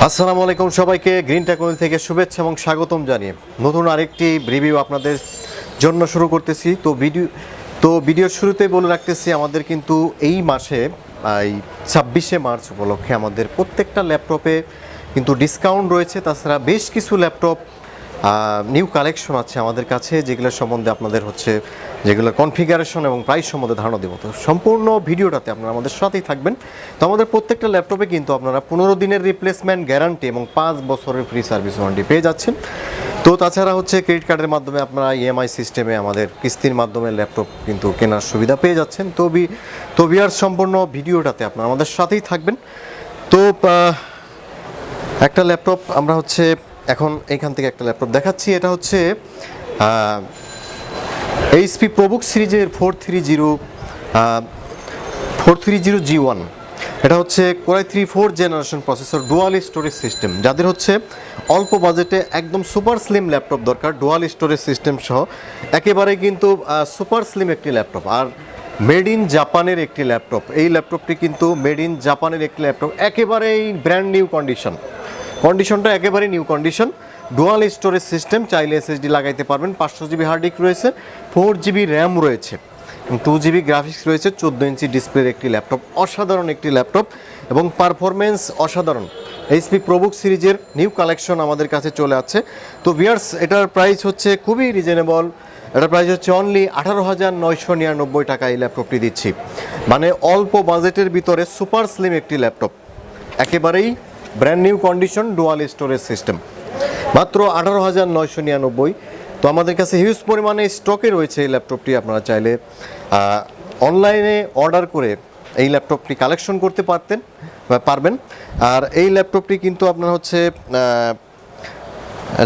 আসসালামু আলাইকুম সবাইকে গ্রিন টেকনোলজি থেকে শুভেচ্ছা এবং স্বাগতম জানিয়ে নতুন আরেকটি রিভিউ আপনাদের জন্য শুরু করতেছি। তো ভিডিওর শুরুতেই বলে রাখতেছি আমাদের কিন্তু এই মাসে এই 26শে মার্চ উপলক্ষে আমাদের প্রত্যেকটা ল্যাপটপে কিন্তু ডিসকাউন্ট রয়েছে। তাছাড়া বেশ কিছু ল্যাপটপ নিউ কালেকশন আছে আমাদের কাছে, যেগুলোর সম্বন্ধে আপনাদের যেগুলোর কনফিগারেশন এবং প্রাইস সম্বন্ধে ধারণা দেবো। তো সম্পূর্ণ ভিডিওটাতে আপনারা আমাদের সাথেই থাকবেন। তো আমাদের প্রত্যেকটা ল্যাপটপে কিন্তু আপনারা 15 দিনের রিপ্লেসমেন্ট গ্যারান্টি এবং 5 বছরের ফ্রি সার্ভিস ওয়ারেন্টি পেয়ে যাচ্ছেন। তো তাছাড়া ক্রেডিট কার্ডের মাধ্যমে আপনারা ইএমআই সিস্টেমে আমাদের কিস্তির মাধ্যমে ল্যাপটপ কিন্তু কেনার সুবিধা পেয়ে যাচ্ছেন। তো ভিউয়ার্স, সম্পূর্ণ ভিডিওটাতে আপনারা আমাদের সাথেই থাকবেন। তো একটা ল্যাপটপ আমরা এখন এইখান থেকে একটা ল্যাপটপ দেখাচ্ছি। এটা এইচপি প্রোবুক সিরিজের 430G1। এটা core i 3/4 generation processor, dual storage system. যাদের অল্প বাজেটে একদম সুপার স্লিম ল্যাপটপ দরকার, ডুয়াল স্টোরেজ সিস্টেম সহ একেবারে কিন্তু সুপার স্লিম একটি ল্যাপটপ, আর মেড ইন জাপানের একটি ল্যাপটপ। এই ল্যাপটপটি কিন্তু মেড ইন জাপানের একটি ল্যাপটপ, একেবারেই ব্র্যান্ড নিউ কন্ডিশনটা একেবারে new condition. Dual storage system, চাইলে এসএসডি লাগাইতে পারবেন। 500GB হার্ড ডিস্ক রয়েছে, 4GB র্যাম রয়েছে, 2GB গ্রাফিক্স রয়েছে, 14 ইঞ্চি ডিসপ্লের একটি ল্যাপটপ। অসাধারণ একটি ল্যাপটপ এবং পারফরমেন্স অসাধারণ। এইচপি প্রোবুক সিরিজের নিউ কালেকশন আমাদের কাছে চলে আসছে। তো ভিউয়ার্স, এটার প্রাইস খুবই রিজনেবল। এটার প্রাইস অনলি 18,999 টাকা এই ল্যাপটপটি দিচ্ছি। মানে অল্প বাজেটের ভিতরে সুপার স্লিম একটি ল্যাপটপ, একেবারেই brand new condition, dual storage system, মাত্র 18,999। তো আমাদের কাছে হিউজ পরিমাণে স্টকে রয়েছে এই ল্যাপটপটি। আপনারা চাইলে অনলাইনে অর্ডার করে এই ল্যাপটপটি কালেকশন করতে পারবেন। আর এই ল্যাপটপটি কিন্তু আপনার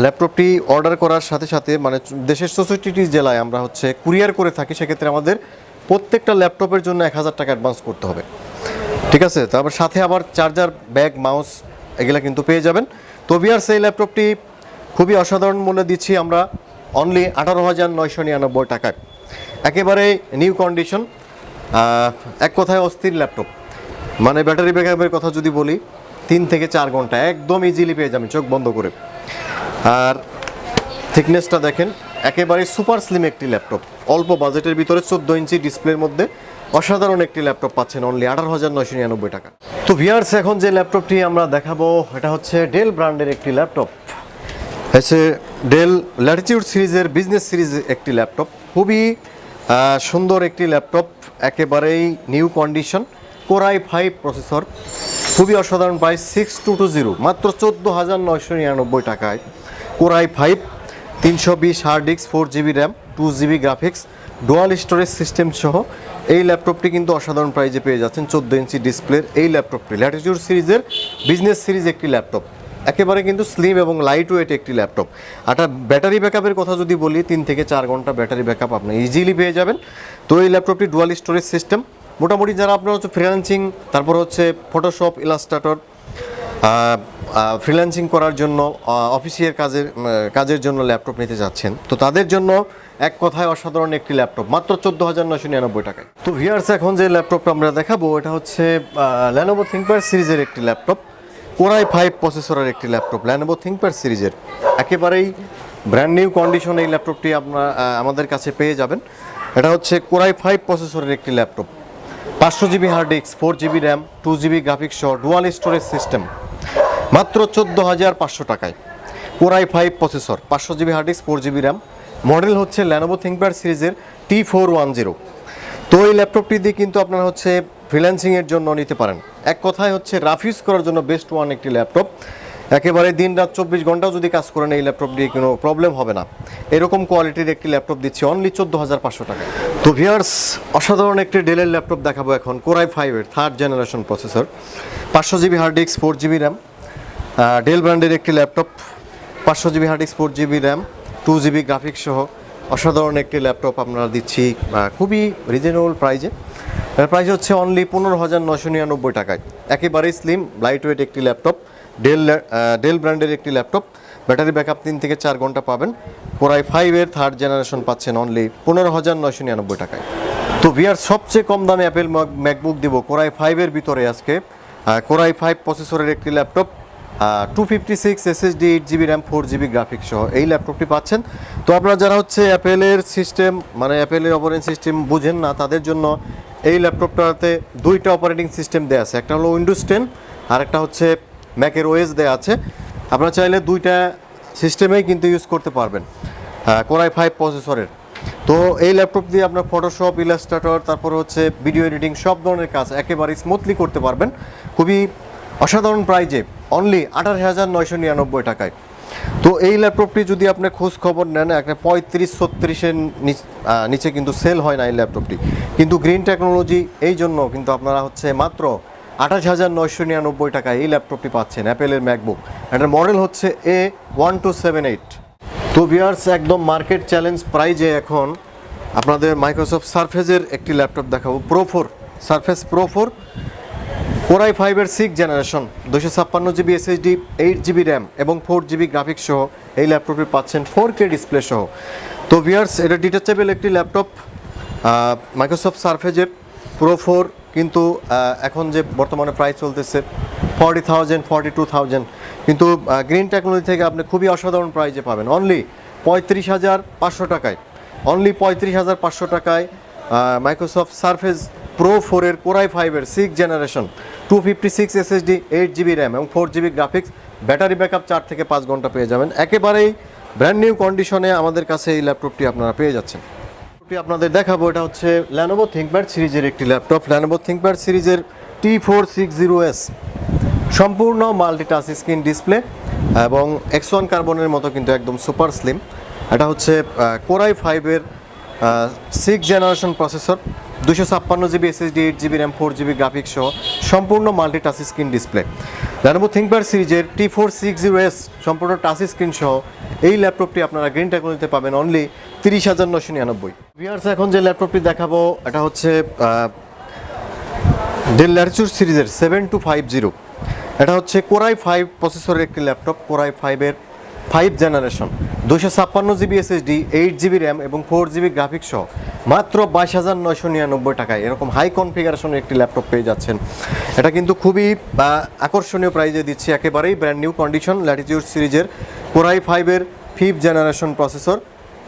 ল্যাপটপটি অর্ডার করার সাথে সাথে মানে দেশের 64টি জেলায় আমরা কুরিয়ার করে থাকি। সেক্ষেত্রে আমাদের প্রত্যেকটা ল্যাপটপের জন্য 1,000 টাকা অ্যাডভান্স করতে হবে, ঠিক আছে? তারপর সাথে আবার চার্জার, ব্যাগ, মাউস এগুলো কিন্তু পেয়ে যাবেন। তো ভিউয়ার্স, এই ল্যাপটপটি খুবই অসাধারণ মূল্যে দিচ্ছি আমরা, অনলি 18,999 টাকায়, একেবারে নিউ কন্ডিশন। এক কথায় অস্থির ল্যাপটপ। মানে ব্যাটারি ব্যাকআপের কথা যদি বলি, 3 থেকে 4 ঘন্টা একদম ইজিলি পেয়ে যাবেন চোখ বন্ধ করে। আর থিকনেসটা দেখেন, একেবারে সুপার স্লিম একটি ল্যাপটপ, অল্প বাজেটের ভিতরে 14 ইঞ্চি ডিসপ্লের মধ্যে অসাধারণ একটি ল্যাপটপ পাচ্ছেন অনলি 18,999 টাকা। তো ভিউয়ার্স, এখন যে ল্যাপটপটি আমরা দেখাবো এটা ডেল ব্র্যান্ডের একটি ল্যাপটপ। ডেল ল্যাটিটিউড সিরিজের বিজনেস সিরিজ একটি ল্যাপটপ, খুবই সুন্দর একটি ল্যাপটপ, একেবারেই নিউ কন্ডিশন, কোরাই 5 প্রসেসর, খুবই অসাধারণ প্রাইস 6220, মাত্র 14,999 টাকায় core i 5, 320 hard disk, 4GB RAM, 2GB graphics, dual storage system সহ এই ল্যাপটপটি কিন্তু অসাধারণ প্রাইজে পেয়ে যাচ্ছেন। 14 ইঞ্চি ডিসপ্লের এই ল্যাপটপটি ল্যাটিটিউড সিরিজের বিজনেস সিরিজ একটি ল্যাপটপ, একেবারে কিন্তু স্লিম এবং লাইট ওয়েট একটি ল্যাপটপ। আর ব্যাটারি ব্যাকআপের কথা যদি বলি, 3 থেকে 4 ঘন্টা ব্যাটারি ব্যাকআপ আপনি ইজিলি পেয়ে যাবেন। তো এই ল্যাপটপটি ডুয়াল স্টোরেজ সিস্টেম, মোটামুটি যারা আপনার ফ্রিল্যান্সিং, তারপর ফটোশপ, ইলাস্ট্রেটর ফ্রিল্যান্সিং করার জন্য, অফিসিয়াল কাজের জন্য ল্যাপটপ নিতে যাচ্ছেন, তো তাদের জন্য এক কথায় অসাধারণ একটি ল্যাপটপ, মাত্র 14,999 টাকায়। তো ভিউয়ার্স, এখন যে ল্যাপটপটা আমরা দেখাবো এটা লেনোভো থিংকপ্যাড সিরিজের একটি ল্যাপটপ, কোরাই 5 প্রসেসরের একটি ল্যাপটপ, লেনোভো থিংকপ্যাড সিরিজের, একেবারেই ব্র্যান্ড নিউ কন্ডিশন। এই ল্যাপটপটি আপনারা আমাদের কাছে পেয়ে যাবেন। এটা কোরাই 5 প্রসেসরের একটি laptop, 500GB hard disk, 4GB RAM, 2GB graphics সহ ডুয়াল স্টোরেজ সিস্টেম, মাত্র 14,500 টাকায় core i 5 processor, 500GB hard disk, 4GB RAM, model Lenovo ThinkPad সিরিজের T410। তো এই ল্যাপটপটি দিয়ে কিন্তু আপনারা ফ্রিল্যান্সিংয়ের জন্য নিতে পারেন। এক কথায় রাফ ইউজ করার জন্য বেস্ট ওয়ান একটি ল্যাপটপ, একেবারে দিন রাত 24 ঘন্টাও যদি কাজ করেন এই ল্যাপটপ দিয়ে কোনো প্রবলেম হবে না, এরকম কোয়ালিটির একটি ল্যাপটপ দিচ্ছি অনলি 14,500 টাকায়। তো ভিউয়ার্স, অসাধারণ একটি ডেলের ল্যাপটপ দেখাবো এখন, কোরাই 5-এর 3rd generation processor, 500GB hard disk, 4GB RAM, Dell ব্র্যান্ডের একটি laptop, 500GB hard disk, 4GB RAM, 2GB graphics সহ অসাধারণ একটি ল্যাপটপ আপনারা দিচ্ছি খুবই রিজনেবল প্রাইজে। এর প্রাইস অনলি 15,999 টাকায়, একেবারেই স্লিম লাইট ওয়েট একটি ল্যাপটপ, ডেল ব্র্যান্ডের একটি ল্যাপটপ, ব্যাটারি ব্যাকআপ 3 থেকে 4 ঘন্টা পাবেন। কোরাই 5-এর 3rd জেনারেশন পাচ্ছেন অনলি 15,999 টাকায়। তো ভিউয়ার্স, সবচেয়ে কম দামে অ্যাপেল ম্যাকবুক দিব কোরাই 5-এর ভিতরে আজকে। কোরাই 5 প্রসেসরের একটি laptop, 256 SSD 8GB RAM 4GB graphics সহ এই ল্যাপটপটি পাচ্ছেন। তো আপনারা যারা হচ্ছে অ্যাপেলের সিস্টেম মানে অ্যাপেলের অপারেটিং সিস্টেম বুঝেন না তাদের জন্য এই ল্যাপটপটাতে দুইটা অপারেটিং সিস্টেম দেওয়া আছে, একটা হলো উইন্ডোজ 10 আর একটা হচ্ছে ম্যাকের ওএস দেওয়া আছে। আপনারা চাইলে দুইটা সিস্টেমেই কিন্তু ইউজ করতে পারবেন Core i5 প্রসেসরের। তো এই ল্যাপটপ দিয়ে আপনার ফটোশপ, ইলাস্ট্রেটর, তারপর হচ্ছে ভিডিও এডিটিং সব ধরনের কাজ একেবারে স্মুথলি করতে পারবেন খুবই অসাধারণ প্রাইজে, অনলি 28,999 টাকায়। তো এই ল্যাপটপটি যদি আপনি খোঁজ খবর নেন একটা 35-36-এর নিচে কিন্তু সেল হয় না এই ল্যাপটপটি, কিন্তু গ্রিন টেকনোলজি এই জন্য কিন্তু আপনারা হচ্ছে মাত্র 28,999 টাকায় এই ল্যাপটপটি পাচ্ছেন অ্যাপেলের ম্যাকবুক। এটার মডেল হচ্ছে A1278। তো ভিউয়ার্স একদম মার্কেট চ্যালেঞ্জ প্রাইজে এখন আপনাদের মাইক্রোসফট সারফেসের একটি ল্যাপটপ দেখাবো, সারফেস Pro 4 Core i5 এর 6th generation 256GB SSD 8GB RAM এবং 4GB গ্রাফিক্স সহ এই ল্যাপটপটি পাচ্ছেন 4K ডিসপ্লে সহ। তো ভিউয়ার্স এটা ডিটাচেবল একটি ল্যাপটপ মাইক্রোসফট সারফেসের Pro 4, কিন্তু এখন যে বর্তমানে প্রাইস চলতেছে 40,000 42,000, কিন্তু গ্রিন টেকনোলজি থেকে আপনি খুবই অসাধারণ প্রাইজে পাবেন অনলি 35,500 টাকায়। অনলি 35,500 টাকায় মাইক্রোসফট সারফেস Pro 4 এর Core i5 এর 6th generation 256 SSD 8GB RAM এবং 4GB গ্রাফিক্স, ব্যাটারি ব্যাকআপ 4 থেকে 5 ঘন্টা পেয়ে যাবেন একেবারেই ব্র্যান্ড নিউ কন্ডিশনে আমাদের কাছে এই ল্যাপটপটি আপনারা পেয়ে যাচ্ছেন। ল্যাপটপটি আপনাদের দেখাবো, এটা হচ্ছে Lenovo ThinkPad সিরিজের একটি ল্যাপটপ, Lenovo ThinkPad সিরিজের T460S, সম্পূর্ণ মাল্টিটাচ স্ক্রিন ডিসপ্লে এবং X1 কার্বনের মতো কিন্তু একদম সুপার স্লিম। এটা হচ্ছে Core i5 এর 6th generation processor, 256GB SSD 8GB RAM 4GB graphics সহ সম্পূর্ণ multi-touch screen display. Lenovo ThinkPad সিরিজের T460S সম্পূর্ণ টাচ স্ক্রিন সহ এই ল্যাপটপটি আপনারা গ্রিন টেকনোলজিতে পাবেন অনলি 30,999। ভিউয়ার্স এখন যে ল্যাপটপটি দেখাবো এটা হচ্ছে ডেল ল্যাটিটিউড সিরিজের 7250। এটা হচ্ছে Core i5 প্রসেসরের একটি ল্যাপটপ, Core i5 এর 5th generation 256GB SSD 8GB RAM এবং 4GB গ্রাফিক্স সহ মাত্র 22,999 টাকায় এরকম হাই কনফিগারেশনের একটি ল্যাপটপ পেয়ে যাচ্ছেন। এটা কিন্তু খুবই আকর্ষণীয় প্রাইজে দিচ্ছি, একেবারেই ব্র্যান্ড নিউ কন্ডিশন ল্যাটিটিউড সিরিজের Core i5 এর 5th generation processor,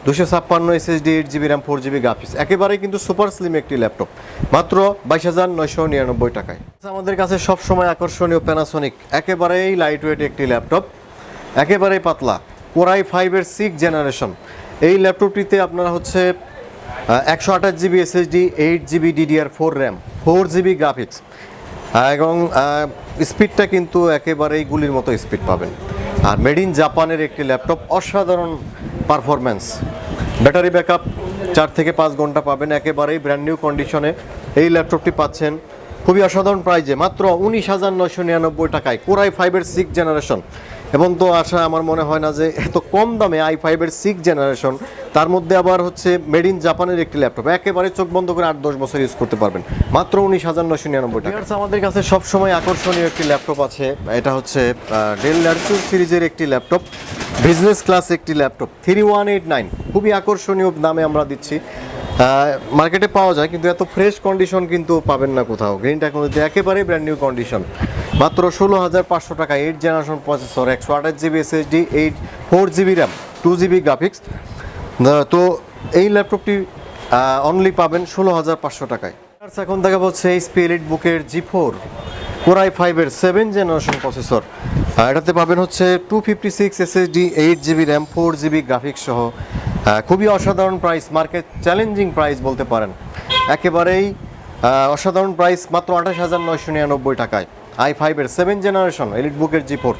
256 SSD 8GB RAM 4GB graphics, একেবারেই কিন্তু সুপার স্লিম একটি ল্যাপটপ মাত্র 22,999 টাকায়। আমাদের কাছে সবসময় আকর্ষণীয় প্যানাসোনিক একেবারেই লাইট ওয়েট একটি ল্যাপটপ, একেবারেই পাতলা Core i5 এর 6th জেনারেশন। এই ল্যাপটপটিতে আপনারা হচ্ছে 128GB SSD 8GB DDR4 RAM 4GB graphics এবং স্পিডটা কিন্তু একেবারেই গুলির মতো স্পিড পাবেন। আর মেড ইন জাপানের একটি ল্যাপটপ, অসাধারণ পারফরম্যান্স, ব্যাটারি ব্যাকআপ 4 থেকে 5 ঘন্টা পাবেন একেবারেই ব্র্যান্ড নিউ কন্ডিশনে এই ল্যাপটপটি পাচ্ছেন খুবই অসাধারণ প্রাইজে মাত্র 19,999 টাকায় Core i5 এর 6th জেনারেশন। এবং তো আশা আমার মনে হয় না যে এত কম দামে i5 এর 6th জেনারেশন, তার মধ্যে আবার হচ্ছে মেড ইন জাপানের একটি ল্যাপটপ একেবারে চোখ বন্ধ করে 8-10 বছর ইউজ করতে পারবেন মাত্র 19,999 টাকা। আমাদের কাছে সবসময় আকর্ষণীয় একটি ল্যাপটপ আছে, এটা হচ্ছে ডেল ল্যাটিটিউড সিরিজের একটি ল্যাপটপ, বিজনেস ক্লাস একটি ল্যাপটপ 3189, খুবই আকর্ষণীয় দামে আমরা দিচ্ছি। মার্কেটে পাওয়া যায় কিন্তু এত ফ্রেশ কন্ডিশন কিন্তু পাবেন না কোথাও, গ্রিন টেকনোলজিতে একেবারেই ব্র্যান্ড নিউ কন্ডিশন মাত্র 16,500 টাকা 8th generation processor, 128GB SSD 4GB RAM 2GB graphics. তো এই ল্যাপটপটি অনলি পাবেন 16,500 টাকায়। এখন দেখা হচ্ছে HP EliteBook-এর G4 Core i5 এর 7th জেনারেশন প্রসেসর, এটাতে পাবেন হচ্ছে 256 SSD 8GB RAM 4GB graphics সহ খুবই অসাধারণ প্রাইস, মার্কেট চ্যালেঞ্জিং প্রাইস বলতে পারেন, একেবারেই অসাধারণ প্রাইস মাত্র 28,999 টাকায় i5 এর 7th জেনারেশন EliteBook-এর G4